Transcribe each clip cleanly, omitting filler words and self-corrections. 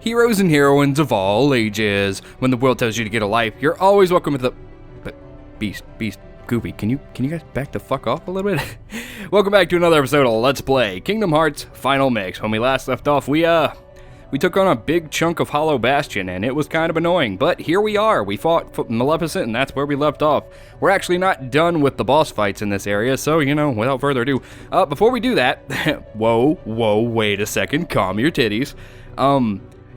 heroes and heroines of all ages. When the world tells you to get a life, you're always welcome to the... But, Beast, Goofy, can you guys back the fuck off a little bit? Welcome back to another episode of Let's Play Kingdom Hearts Final Mix. When we last left off, we took on a big chunk of Hollow Bastion, and it was kind of annoying, but here we are. We fought Maleficent, and that's where we left off. We're actually not done with the boss fights in this area, so, without further ado, before we do that, whoa, wait a second, calm your titties.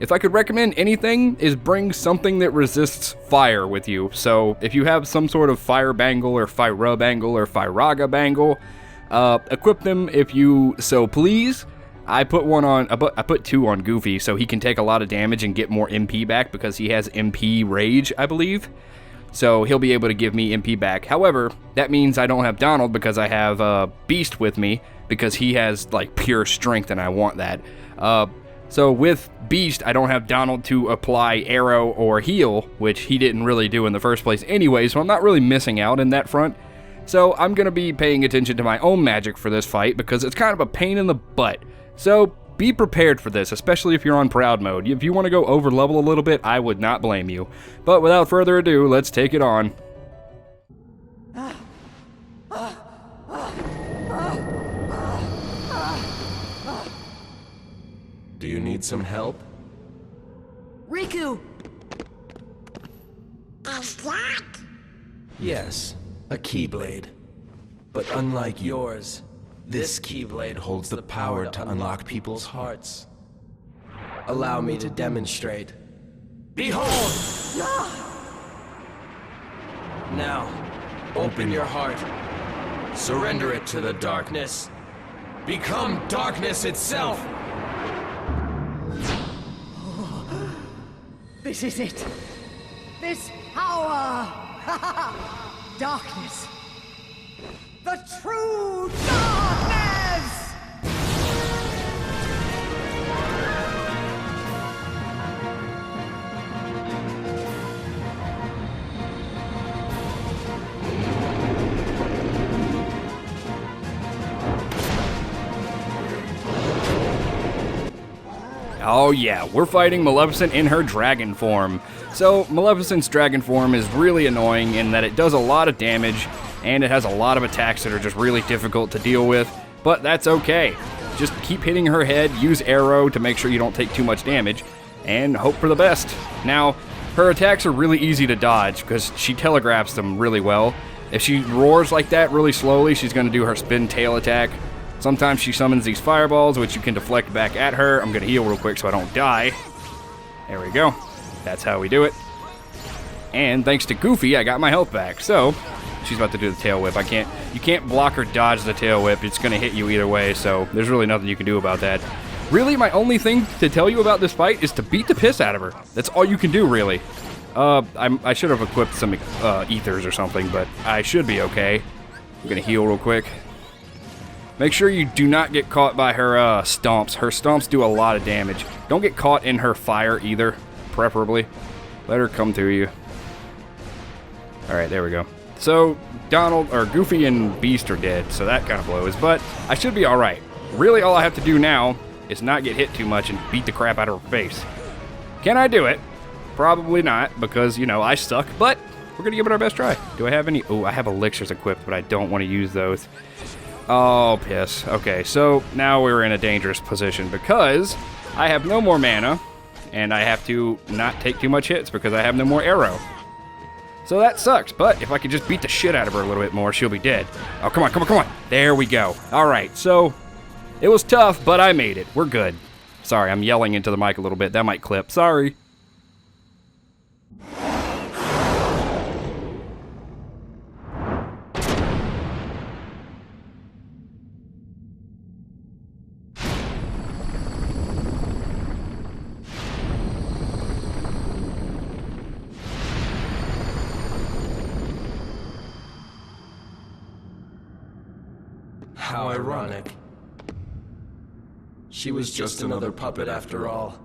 If I could recommend anything, is bring something that resists fire with you. So, if you have some sort of fire bangle, or Fyra bangle, or Fyraga bangle, equip them if you so please. I put two on Goofy so he can take a lot of damage and get more MP back because he has MP Rage, I believe. So he'll be able to give me MP back. However, that means I don't have Donald because I have Beast with me because he has like pure strength and I want that. So with Beast, I don't have Donald to apply arrow or heal, which he didn't really do in the first place anyway, so I'm not really missing out in that front. So I'm going to be paying attention to my own magic for this fight because it's kind of a pain in the butt. So be prepared for this, especially if you're on Proud mode. If you want to go over level a little bit, I would not blame you. But without further ado, let's take it on. Do you need some help? Riku! Yes, a Keyblade. But unlike yours, this Keyblade holds the power to unlock people's hearts. Allow me to demonstrate. Behold! Now, open your heart. Surrender it to the darkness. Become darkness itself! This is it! This power! Darkness! The true darkness! Oh yeah, we're fighting Maleficent in her dragon form. So Maleficent's dragon form is really annoying in that it does a lot of damage and it has a lot of attacks that are just really difficult to deal with, but that's okay. Just keep hitting her head, use arrow to make sure you don't take too much damage, and hope for the best. Now, her attacks are really easy to dodge because she telegraphs them really well. If she roars like that really slowly, she's going to do her spin tail attack. Sometimes she summons these fireballs, which you can deflect back at her. I'm going to heal real quick so I don't die. There we go. That's how we do it. And thanks to Goofy, I got my health back. So, she's about to do the tail whip. You can't block or dodge the tail whip. It's going to hit you either way, so there's really nothing you can do about that. Really, my only thing to tell you about this fight is to beat the piss out of her. That's all you can do, really. I should have equipped some ethers or something, but I should be okay. I'm going to heal real quick. Make sure you do not get caught by her stomps. Her stomps do a lot of damage. Don't get caught in her fire either, preferably. Let her come to you. Alright, there we go. So, Goofy and Beast are dead, so that kind of blows, but I should be alright. Really, all I have to do now is not get hit too much and beat the crap out of her face. Can I do it? Probably not, because, I suck, but we're going to give it our best try. Do I have any? Oh, I have elixirs equipped, but I don't want to use those. Oh, piss. Okay, so now we're in a dangerous position because I have no more mana, and I have to not take too much hits because I have no more arrow. So that sucks, but if I could just beat the shit out of her a little bit more, she'll be dead. Oh, come on. There we go. All right, so it was tough, but I made it. We're good. Sorry, I'm yelling into the mic a little bit. That might clip. Sorry. How ironic. She was just another puppet after all.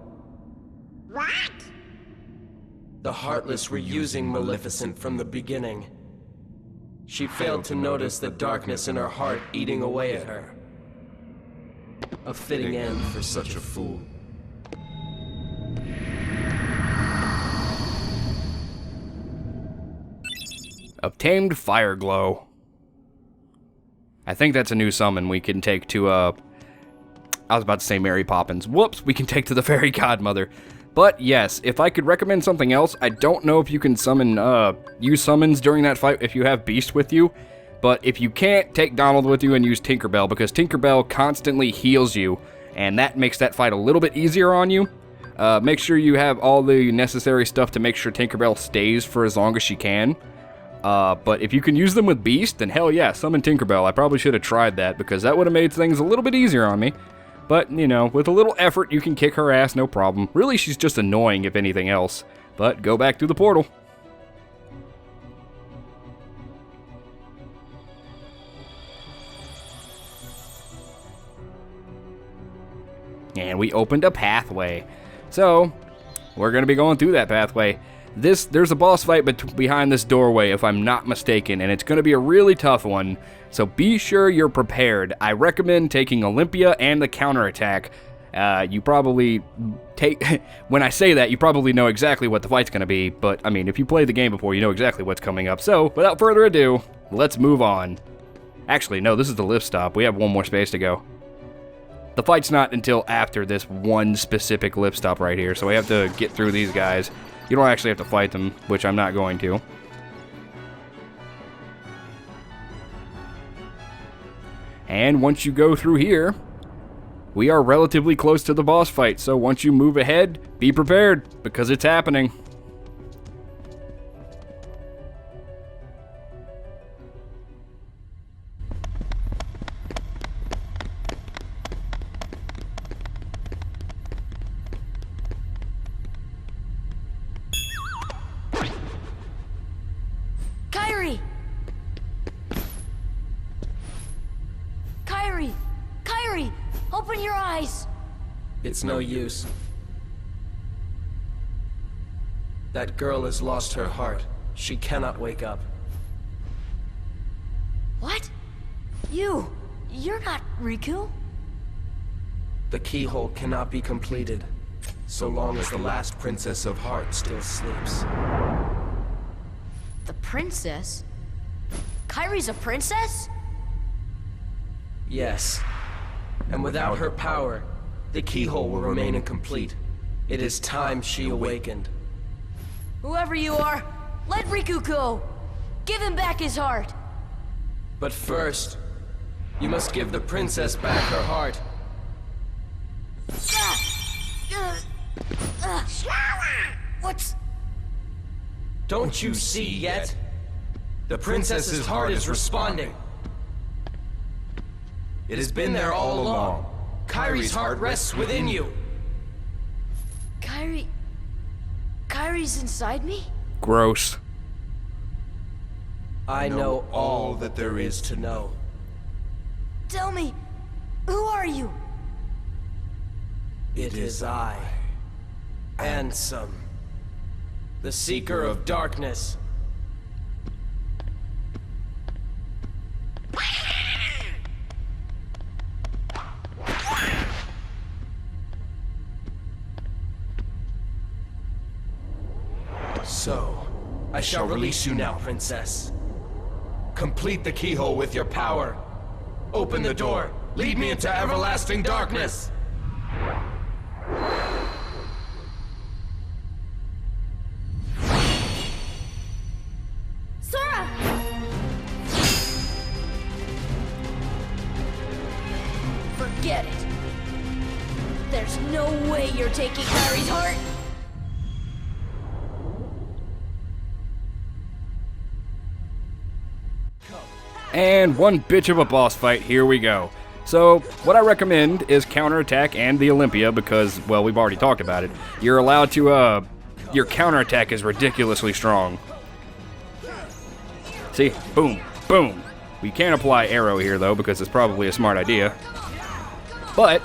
What? The Heartless were using Maleficent from the beginning. She failed to notice the darkness in her heart eating away at her. A fitting end for such a fool. Obtained Fire Glow. I think that's a new summon we can take to, I was about to say Mary Poppins. Whoops, we can take to the Fairy Godmother. But yes, if I could recommend something else, I don't know if you can summon, use summons during that fight if you have Beast with you. But if you can't, take Donald with you and use Tinkerbell, because Tinkerbell constantly heals you, and that makes that fight a little bit easier on you. Make sure you have all the necessary stuff to make sure Tinkerbell stays for as long as she can. But if you can use them with Beast, then hell yeah, summon Tinkerbell. I probably should have tried that, because that would have made things a little bit easier on me. But, you know, with a little effort, you can kick her ass, no problem. Really, she's just annoying if anything else. But go back through the portal. And we opened a pathway. So, we're going to be going through that pathway. There's a boss fight behind this doorway, if I'm not mistaken, and it's going to be a really tough one. So be sure you're prepared. I recommend taking Olympia and the counterattack. You probably take... when I say that, you probably know exactly what the fight's going to be. But, I mean, if you played the game before, you know exactly what's coming up. So, without further ado, let's move on. Actually, no, this is the lift stop. We have one more space to go. The fight's not until after this one specific lift stop right here, so we have to get through these guys. You don't actually have to fight them, which I'm not going to. And once you go through here, we are relatively close to the boss fight, so once you move ahead, be prepared, because it's happening. Kyrie! Kyrie! Kyrie! Open your eyes! It's no use. That girl has lost her heart. She cannot wake up. What? You're not Riku? The keyhole cannot be completed, so long as the last Princess of Heart still sleeps. The princess? Kyrie's a princess? Yes. And without her power, the keyhole will remain incomplete. It is time she awakened. Whoever you are, let Riku go! Give him back his heart! But first, you must give the princess back her heart. What's... Don't you see yet? The princess's heart is responding. It has been there all along. Kyrie's heart rests within you. Kyrie's inside me? Gross. I know all that there is to know. Tell me, who are you? It is I, Ansem, the Seeker of Darkness. So, I shall release you now, Princess. Complete the keyhole with your power. Open the door. Lead me into everlasting darkness. Sora! Forget it. There's no way you're taking Kyrie's heart. And one bitch of a boss fight, here we go. So, what I recommend is counterattack and the Olympia because, well, we've already talked about it. You're allowed to, your counterattack is ridiculously strong. See? Boom. Boom. We can't apply arrow here, though, because it's probably a smart idea. But,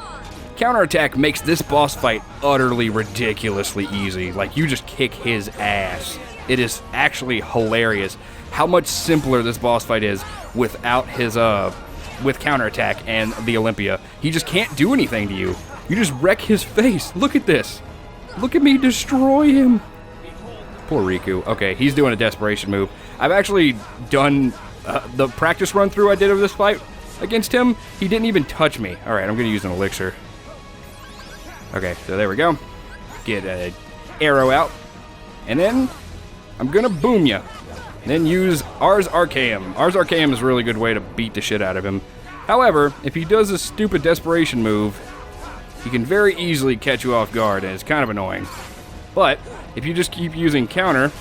counterattack makes this boss fight utterly ridiculously easy. Like, you just kick his ass. It is actually hilarious how much simpler this boss fight is without his, with counterattack and the Olympia. He just can't do anything to you. You just wreck his face. Look at this. Look at me destroy him. Poor Riku. Okay, he's doing a desperation move. I've actually done the practice run through I did of this fight against him. He didn't even touch me. All right, I'm gonna use an elixir. Okay, so there we go. Get an arrow out, and then I'm gonna boom ya. Then use Ars Archaeum. Ars Archaeum is a really good way to beat the shit out of him. However, if he does a stupid desperation move, he can very easily catch you off guard, and it's kind of annoying. But if you just keep using counter,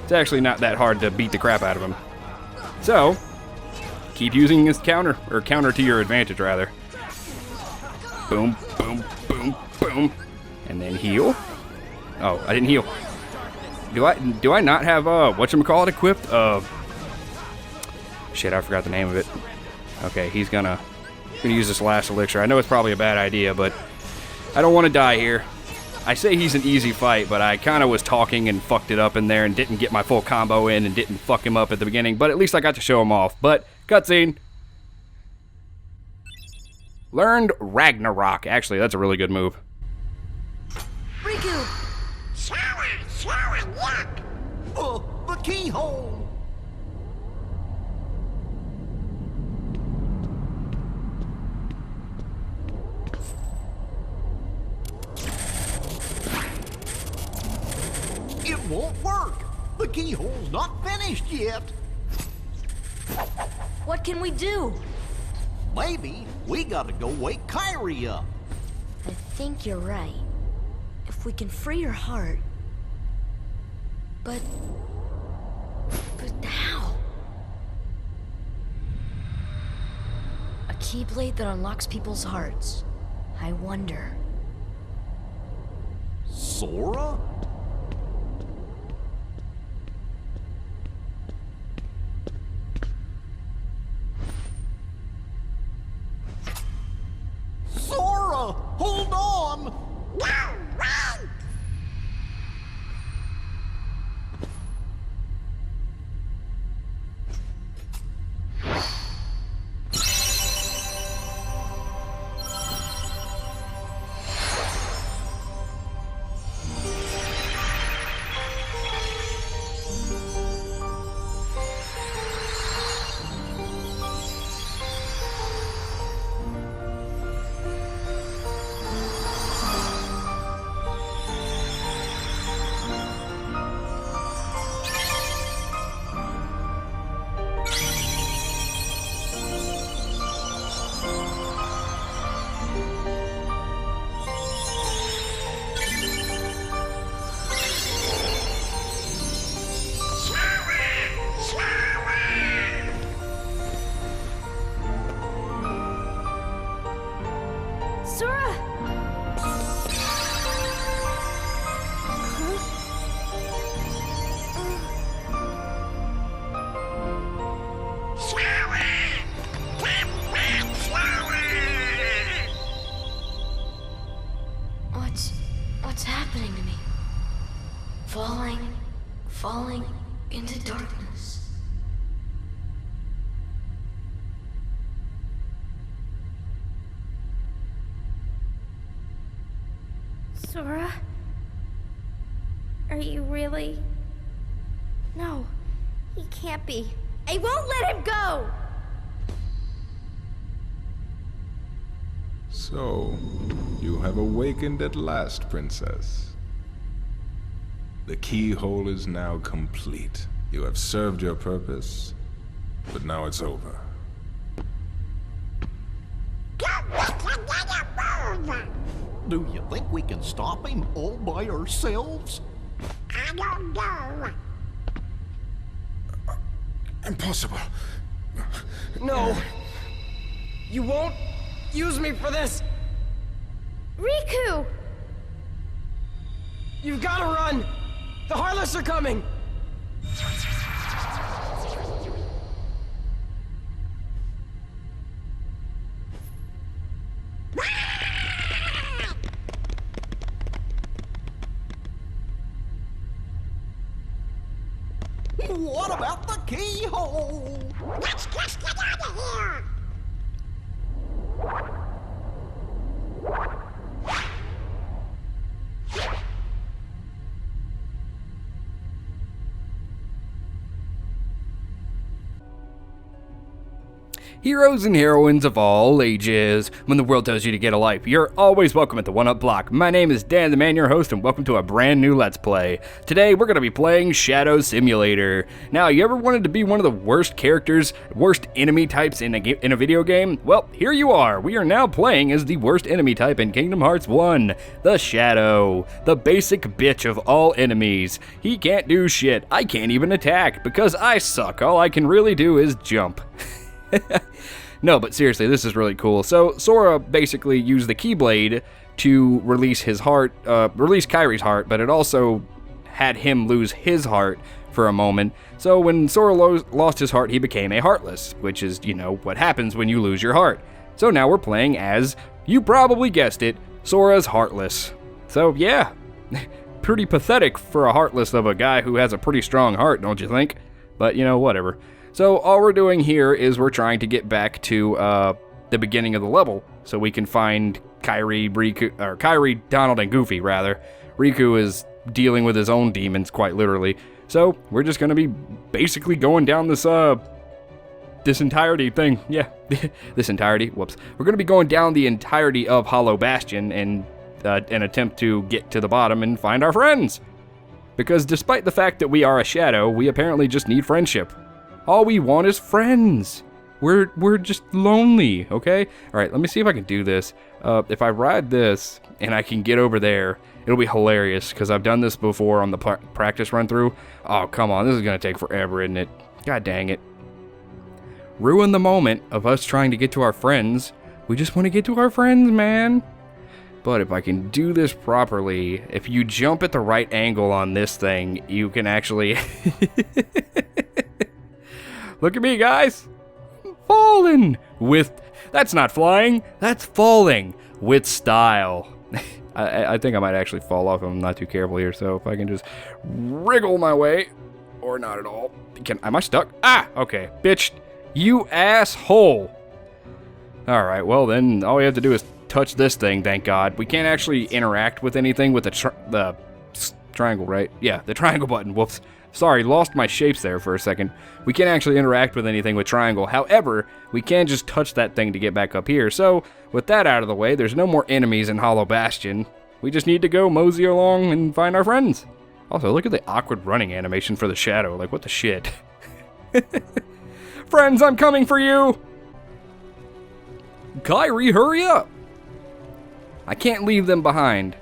it's actually not that hard to beat the crap out of him. So, keep using this counter, or counter to your advantage, rather. Boom, boom, boom, boom. And then heal. Oh, I didn't heal. Do I not have, whatchamacallit equipped? Shit, I forgot the name of it. Okay, he's gonna use this last elixir. I know it's probably a bad idea, but I don't want to die here. I say he's an easy fight, but I kind of was talking and fucked it up in there and didn't get my full combo in and didn't fuck him up at the beginning, but at least I got to show him off. But, cutscene. Learned Ragnarok. Actually, that's a really good move. Riku! The keyhole! It won't work! The keyhole's not finished yet! What can we do? Maybe we gotta go wake Kyrie up. I think you're right. If we can free her heart... But how? A keyblade that unlocks people's hearts. I wonder. Sora? Sora! Hold on! Sora! What's happening to me? Falling into darkness. Sora? Are you really? No, he can't be. I won't let him go! So, you have awakened at last, Princess. The keyhole is now complete. You have served your purpose, but now it's over. Do you think we can stop him all by ourselves? I don't know. Impossible. No! You won't use me for this! Riku! You've gotta run! The Heartless are coming! What about the keyhole? Let's just get out of here. Heroes and heroines of all ages. When the world tells you to get a life, you're always welcome at the One Up Block. My name is Dan the Man, your host, and welcome to a brand new Let's Play. Today, we're going to be playing Shadow Simulator. Now, you ever wanted to be one of the worst characters, worst enemy types in a video game? Well, here you are. We are now playing as the worst enemy type in Kingdom Hearts 1, the Shadow, the basic bitch of all enemies. He can't do shit. I can't even attack because I suck. All I can really do is jump. No, but seriously, this is really cool. So Sora basically used the Keyblade to release his heart, release Kairi's heart, but it also had him lose his heart for a moment. So when Sora lost his heart, he became a Heartless, which is, you know, what happens when you lose your heart. So now we're playing as, you probably guessed it, Sora's Heartless. So yeah, pretty pathetic for a Heartless of a guy who has a pretty strong heart, don't you think? But, you know, whatever. So all we're doing here is we're trying to get back to the beginning of the level so we can find Kairi, Donald, and Goofy, rather. Riku is dealing with his own demons, quite literally. So we're just going to be basically going down this entirety thing. Yeah, this entirety. Whoops. We're going to be going down the entirety of Hollow Bastion and an attempt to get to the bottom and find our friends. Because despite the fact that we are a shadow, we apparently just need friendship. All we want is friends. We're just lonely, okay? All right, let me see if I can do this. If I ride this and I can get over there, it'll be hilarious because I've done this before on the practice run through. Oh, come on, this is gonna take forever, isn't it? God dang it. Ruin the moment of us trying to get to our friends. We just want to get to our friends, man. But if I can do this properly, if you jump at the right angle on this thing, you can actually... Look at me, guys. I'm falling with... That's not flying. That's falling with style. I think I might actually fall off if I'm not too careful here. So if I can just wriggle my way, or not at all. Am I stuck? Ah, okay. Bitch, you asshole. All right, well then, all we have to do is touch this thing, thank God. We can't actually interact with anything with the triangle, right? Yeah, the triangle button. Whoops. Sorry, lost my shapes there for a second. We can't actually interact with anything with triangle. However, we can just touch that thing to get back up here. So, with that out of the way, there's no more enemies in Hollow Bastion. We just need to go mosey along and find our friends. Also, look at the awkward running animation for the shadow. Like, what the shit? Friends, I'm coming for you! Kairi, hurry up! I can't leave them behind.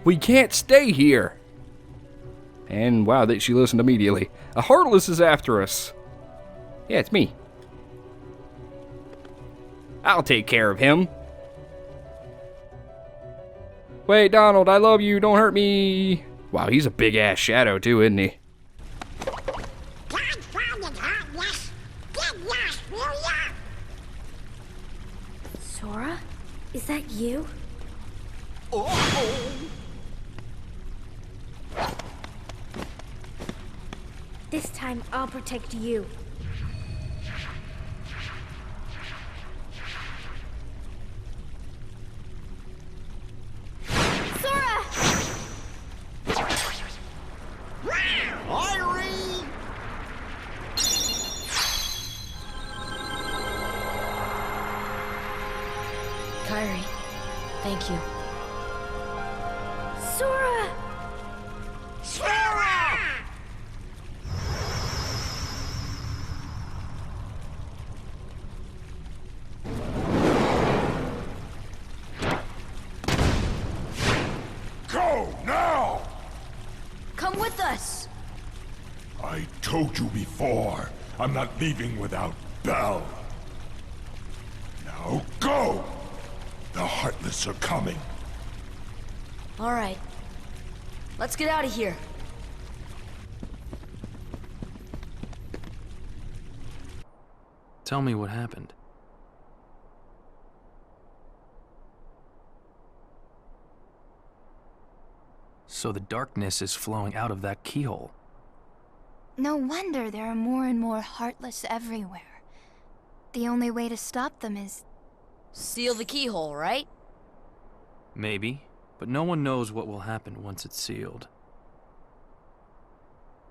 We can't stay here. And wow, she listened immediately. A Heartless is after us. Yeah, it's me. I'll take care of him. Wait, Donald, I love you. Don't hurt me. Wow, he's a big-ass shadow, too, isn't he? Can't find it, Heartless. Get lost, will ya? Sora? Is that you? Uh-oh. This time I'll protect you. Sora! Kairi! Kairi, thank you. Sora! Sora! Go now! Come with us. I told you before, I'm not leaving without Belle. Now go! The Heartless are coming. All right. Let's get out of here. Tell me what happened. So the darkness is flowing out of that keyhole. No wonder there are more and more Heartless everywhere. The only way to stop them is... Seal the keyhole, right? Maybe, but no one knows what will happen once it's sealed.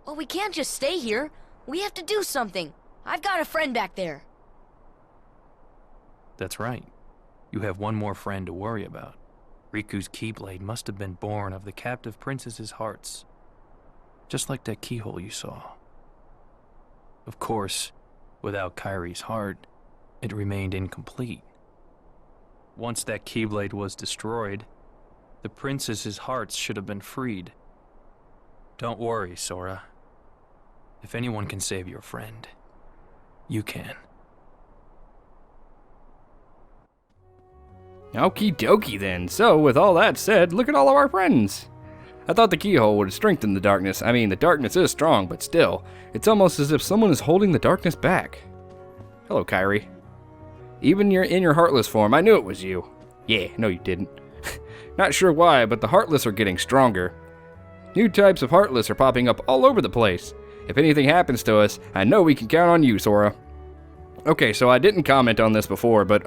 Well, we can't just stay here. We have to do something. I've got a friend back there. That's right. You have one more friend to worry about. Riku's Keyblade must have been born of the captive princess's hearts. Just like that keyhole you saw. Of course, without Kairi's heart, it remained incomplete. Once that Keyblade was destroyed, the princess's hearts should have been freed. Don't worry, Sora. If anyone can save your friend, you can. Okie dokie then. So, with all that said, look at all of our friends. I thought the keyhole would strengthen the darkness. I mean, the darkness is strong, but still, it's almost as if someone is holding the darkness back. Hello, Kairi. Even in your Heartless form, I knew it was you. Yeah, no you didn't. Not sure why, but the Heartless are getting stronger. New types of Heartless are popping up all over the place. If anything happens to us, I know we can count on you, Sora. Okay, so I didn't comment on this before, but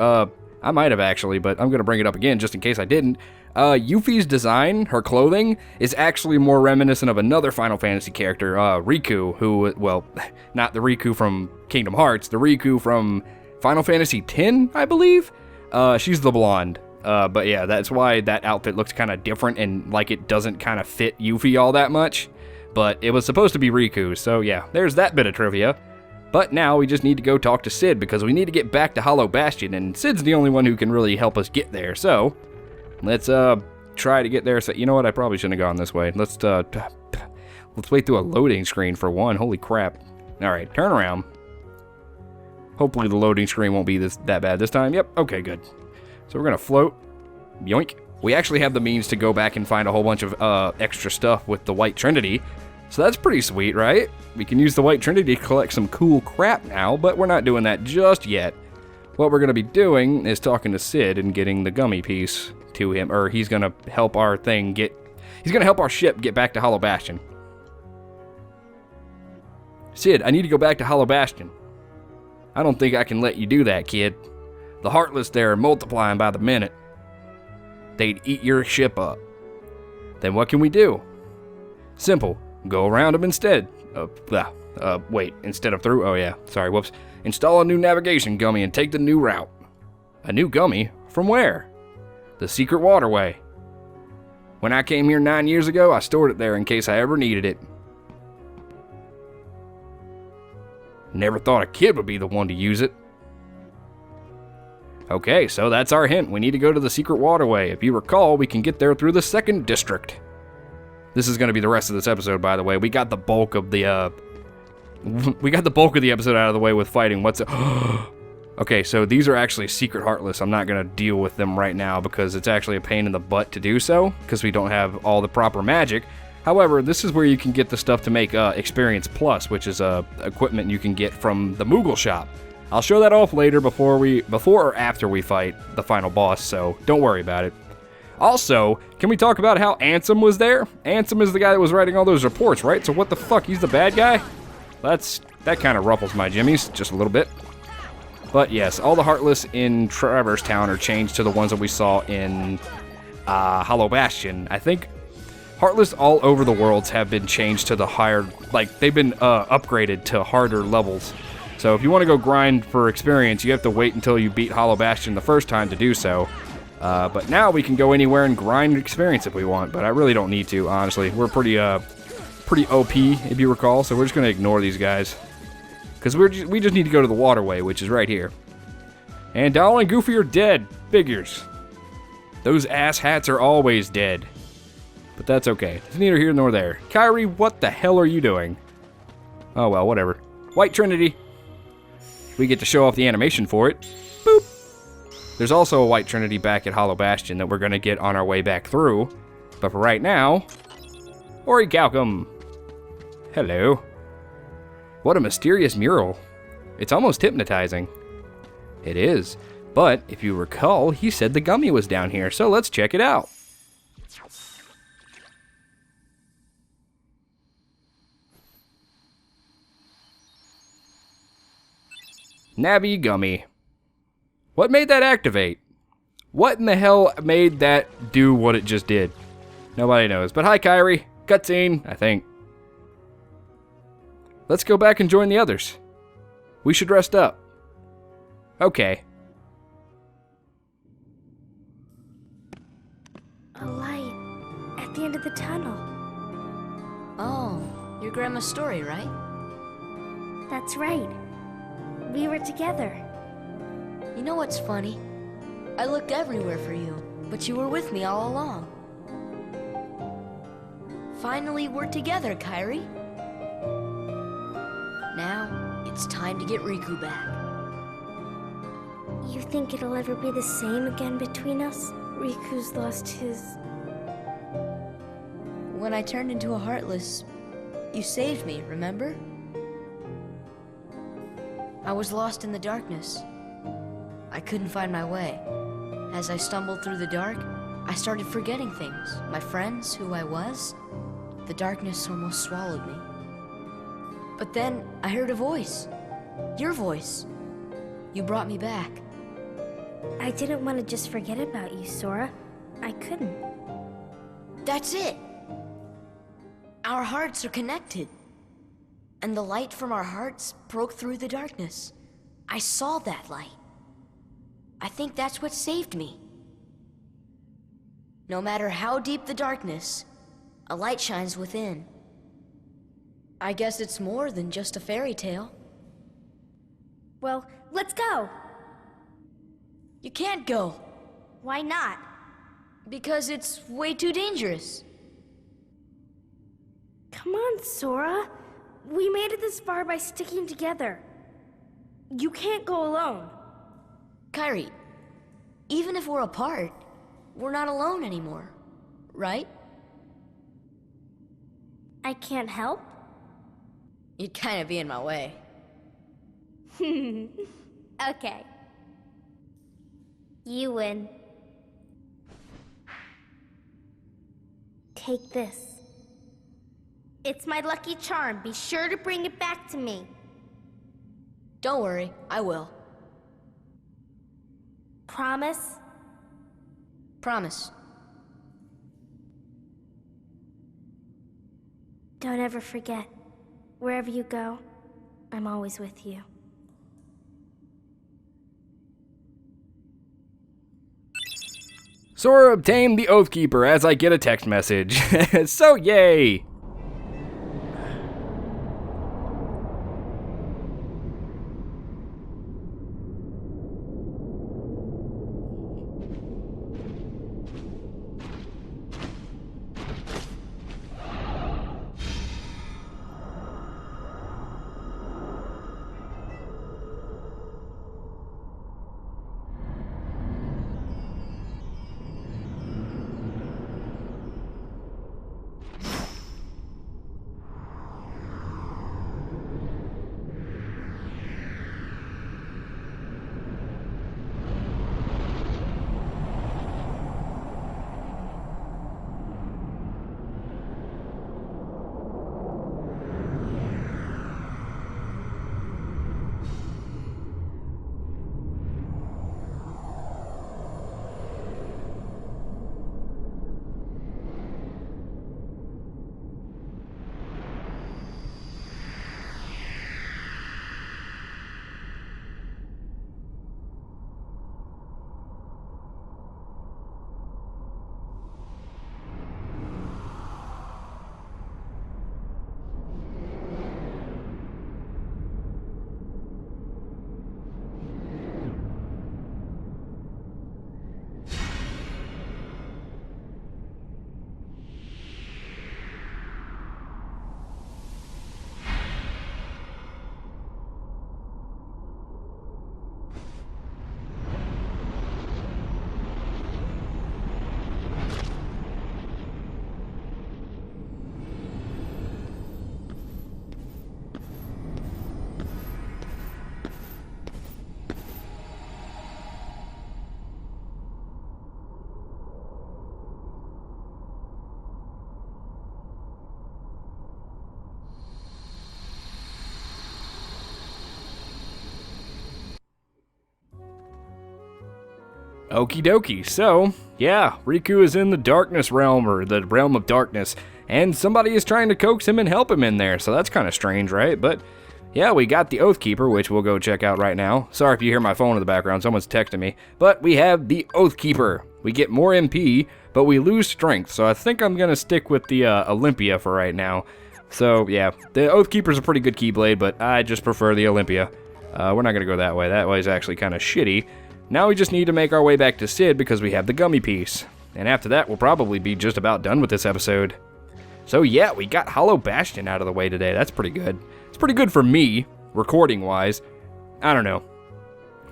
I might have actually, but I'm gonna bring it up again just in case I didn't. Yuffie's design, her clothing, is actually more reminiscent of another Final Fantasy character, Riku, who, well, not the Riku from Kingdom Hearts, the Riku from Final Fantasy X, I believe? She's the blonde. But yeah, that's why that outfit looks kind of different and like it doesn't kind of fit Yuffie all that much. But it was supposed to be Riku, so yeah, there's that bit of trivia. But now we just need to go talk to Sid because we need to get back to Hollow Bastion, and Sid's the only one who can really help us get there. So let's try to get there. So you know what? I probably shouldn't have gone this way. Let's wait through a loading screen for one. Holy crap! All right, turn around. Hopefully the loading screen won't be that bad this time. Yep. Okay, good. So we're gonna float. Yoink. We actually have the means to go back and find a whole bunch of extra stuff with the White Trinity. So that's pretty sweet, right? We can use the White Trinity to collect some cool crap now, but we're not doing that just yet. What we're going to be doing is talking to Sid and getting the gummy piece to him, or he's going to help our thing he's going to help our ship get back to Hollow Bastion. Sid, I need to go back to Hollow Bastion. I don't think I can let you do that, kid. The Heartless there are multiplying by the minute. They'd eat your ship up. Then what can we do? Simple. Go around them instead. Wait, instead of through? Oh yeah, sorry, whoops. Install a new navigation gummy and take the new route. A new gummy? From where? The secret waterway. When I came here 9 years ago, I stored it there in case I ever needed it. Never thought a kid would be the one to use it. Okay, so that's our hint. We need to go to the secret waterway. If you recall, we can get there through the 2nd district. This is going to be the rest of this episode, by the way. We got the bulk of the episode out of the way with fighting. Okay, so these are actually secret Heartless. I'm not going to deal with them right now because it's actually a pain in the butt to do so because we don't have all the proper magic. However, this is where you can get the stuff to make Experience Plus, which is equipment you can get from the Moogle shop. I'll show that off later before or after we fight the final boss, so don't worry about it. Also, can we talk about how Ansem was there? Ansem is the guy that was writing all those reports, right? So what the fuck, he's the bad guy? That kind of ruffles my jimmies, just a little bit. But yes, all the Heartless in Traverse Town are changed to the ones that we saw in Hollow Bastion. I think Heartless all over the worlds have been changed to the higher, like, they've been upgraded to harder levels. So if you want to go grind for experience, you have to wait until you beat Hollow Bastion the first time to do so. But now we can go anywhere and grind experience if we want, but I really don't need to, honestly. We're pretty OP, if you recall, so we're just going to ignore these guys. Because we just need to go to the waterway, which is right here. And Donald and Goofy are dead. Figures. Those ass hats are always dead. But that's okay. It's neither here nor there. Kairi, what the hell are you doing? Oh well, whatever. White Trinity. We get to show off the animation for it. Boop. There's also a White Trinity back at Hollow Bastion that we're going to get on our way back through. But for right now, Orichalcum. Hello. What a mysterious mural. It's almost hypnotizing. It is. But if you recall, he said the gummy was down here, so let's check it out. Navi Gummy. What made that activate? What in the hell made that do what it just did? Nobody knows. But hi, Kairi. Cutscene, I think. Let's go back and join the others. We should rest up. Okay. of the tunnel. Oh, your grandma's story, right? That's right. We were together. You know what's funny? I looked everywhere for you, but you were with me all along. Finally, we're together, Kairi. Now, it's time to get Riku back. You think it'll ever be the same again between us? Riku's lost his... When I turned into a Heartless, you saved me, remember? I was lost in the darkness. I couldn't find my way. As I stumbled through the dark, I started forgetting things. My friends, who I was. The darkness almost swallowed me. But then I heard a voice. Your voice. You brought me back. I didn't want to just forget about you, Sora. I couldn't. That's it! Our hearts are connected. And the light from our hearts broke through the darkness. I saw that light. I think that's what saved me. No matter how deep the darkness, a light shines within. I guess it's more than just a fairy tale. Well, let's go! You can't go. Why not? Because it's way too dangerous. Come on, Sora. We made it this far by sticking together. You can't go alone. Kairi, even if we're apart, we're not alone anymore, right? I can't help? You'd kind of be in my way. Okay. You win. Take this. It's my lucky charm. Be sure to bring it back to me. Don't worry, I will. Promise? Promise. Don't ever forget. Wherever you go, I'm always with you. Sora obtained the Oathkeeper as I get a text message. So yay! Okie dokie, so, yeah, Riku is in the darkness realm, or the realm of darkness, and somebody is trying to coax him and help him in there, so that's kind of strange, right? But, yeah, we got the Oathkeeper, which we'll go check out right now. Sorry if you hear my phone in the background, someone's texting me. But we have the Oathkeeper. We get more MP, but we lose strength, so I think I'm going to stick with the Olympia for right now. So, yeah, the Oathkeeper's a pretty good Keyblade, but I just prefer the Olympia. We're not going to go that way. That way's actually kind of shitty. Now we just need to make our way back to Sid because we have the gummy piece. And after that, we'll probably be just about done with this episode. So, yeah, we got Hollow Bastion out of the way today. That's pretty good. It's pretty good for me, recording-wise. I don't know.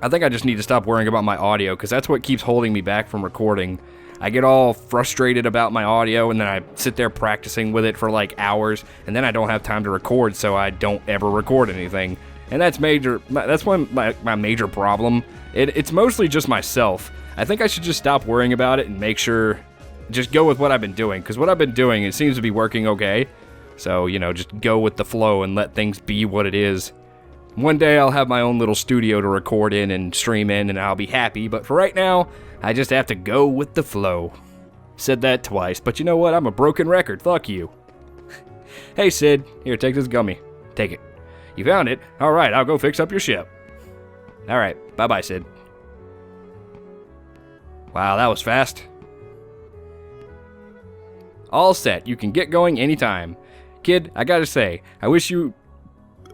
I think I just need to stop worrying about my audio because that's what keeps holding me back from recording. I get all frustrated about my audio, and then I sit there practicing with it for like hours, and then I don't have time to record, so I don't ever record anything. And that's major. That's my major problem. It's mostly just myself. I think I should just stop worrying about it and make sure, just go with what I've been doing, because what I've been doing, it seems to be working okay. So, you know, just go with the flow and let things be what it is. One day I'll have my own little studio to record in and stream in, and I'll be happy, but for right now, I just have to go with the flow. Said that twice, but you know what? I'm a broken record. Fuck you. Hey, Sid. Here, take this gummy. Take it. You found it? Alright, I'll go fix up your ship. Alright, bye-bye, Sid. Wow, that was fast. All set. You can get going anytime. Kid, I gotta say, I wish you...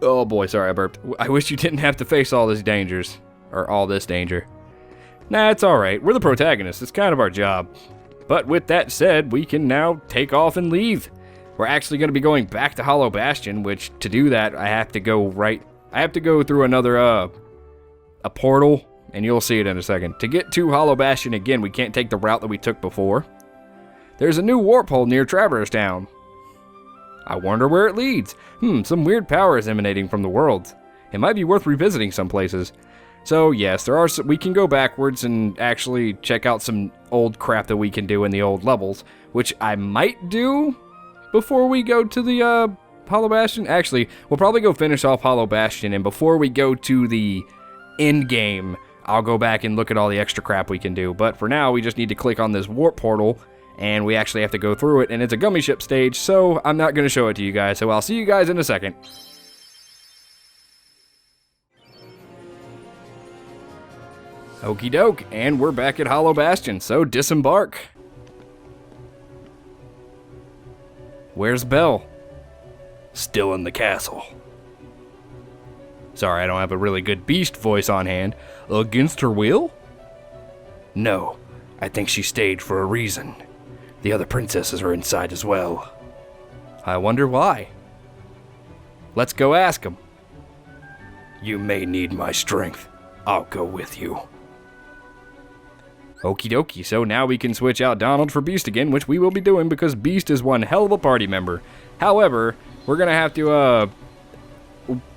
Oh boy, sorry, I burped. I wish you didn't have to face all this dangers. Or all this danger. Nah, it's alright. We're the protagonists. It's kind of our job. But with that said, we can now take off and leave. We're actually going to be going back to Hollow Bastion, which to do that, I have to go through another, a portal, and you'll see it in a second. To get to Hollow Bastion again, we can't take the route that we took before. There's a new warp hole near Traverse Town. I wonder where it leads. Some weird power is emanating from the world. It might be worth revisiting some places. So yes, we can go backwards and actually check out some old crap that we can do in the old levels, which I might do before we go to the Hollow Bastion. Actually, we'll probably go finish off Hollow Bastion, and before we go to the end game, I'll go back and look at all the extra crap we can do. But for now, we just need to click on this warp portal, and we actually have to go through it, and it's a gummy ship stage, so I'm not going to show it to you guys, so I'll see you guys in a second. Okie doke, and we're back at Hollow Bastion, so disembark. Where's Belle? Still in the castle. Sorry, I don't have a really good beast voice on hand. Against her will? No, I think she stayed for a reason. The other princesses are inside as well. I wonder why. Let's go ask them. You may need my strength. I'll go with you. Okie dokie, so now we can switch out Donald for Beast again, which we will be doing because Beast is one hell of a party member. However, we're gonna have to,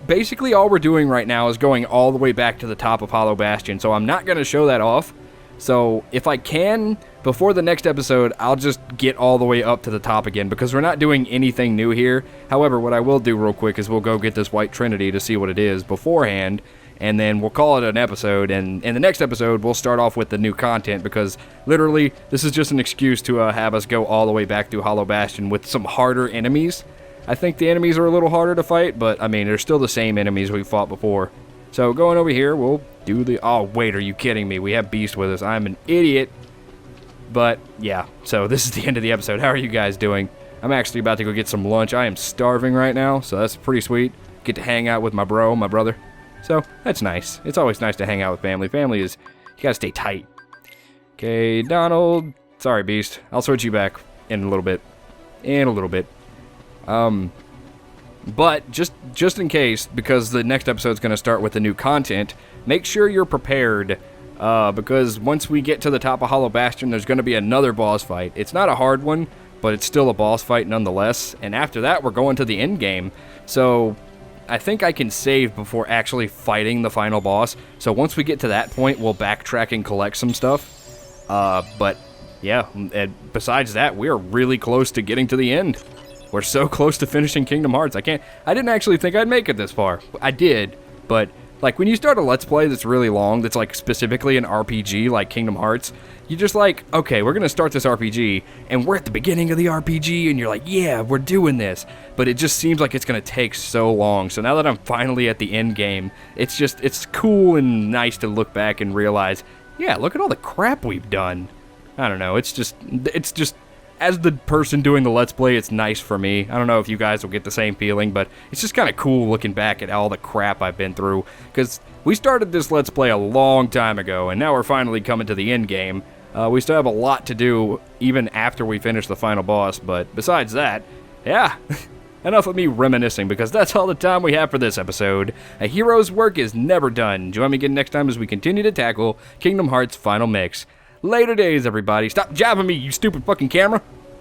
basically all we're doing right now is going all the way back to the top of Hollow Bastion, so I'm not gonna show that off. So, if I can, before the next episode, I'll just get all the way up to the top again, because we're not doing anything new here. However, what I will do real quick is we'll go get this White Trinity to see what it is beforehand, and then we'll call it an episode, and in the next episode, we'll start off with the new content, because literally, this is just an excuse to have us go all the way back through Hollow Bastion with some harder enemies. I think the enemies are a little harder to fight, but, I mean, they're still the same enemies we fought before. So, going over here, we'll do the... Oh, wait, are you kidding me? We have Beast with us. I'm an idiot. But, yeah, so this is the end of the episode. How are you guys doing? I'm actually about to go get some lunch. I am starving right now, so that's pretty sweet. Get to hang out with my brother. So, that's nice. It's always nice to hang out with family. Family is... You gotta stay tight. Okay, Donald. Sorry, Beast. I'll switch you back in a little bit. But just in case, because the next episode's going to start with the new content, make sure you're prepared, because once we get to the top of Hollow Bastion, there's going to be another boss fight. It's not a hard one, but it's still a boss fight nonetheless, and after that, we're going to the end game. So, I think I can save before actually fighting the final boss, so once we get to that point, we'll backtrack and collect some stuff. But, yeah, and besides that, we're really close to getting to the end. We're so close to finishing Kingdom Hearts. I didn't actually think I'd make it this far. I did, but like when you start a Let's Play that's really long, that's like specifically an RPG like Kingdom Hearts, you're just like, okay, we're gonna start this RPG, and we're at the beginning of the RPG, and you're like, yeah, we're doing this. But it just seems like it's gonna take so long. So now that I'm finally at the end game, it's cool and nice to look back and realize, yeah, look at all the crap we've done. I don't know, it's just, as the person doing the Let's Play, it's nice for me. I don't know if you guys will get the same feeling, but it's just kind of cool looking back at all the crap I've been through, because we started this Let's Play a long time ago, and now we're finally coming to the end game. We still have a lot to do, even after we finish the final boss, but besides that, yeah, enough of me reminiscing, because that's all the time we have for this episode. A hero's work is never done. Join me again next time as we continue to tackle Kingdom Hearts Final Mix. Later days, everybody. Stop jabbing me, you stupid fucking camera!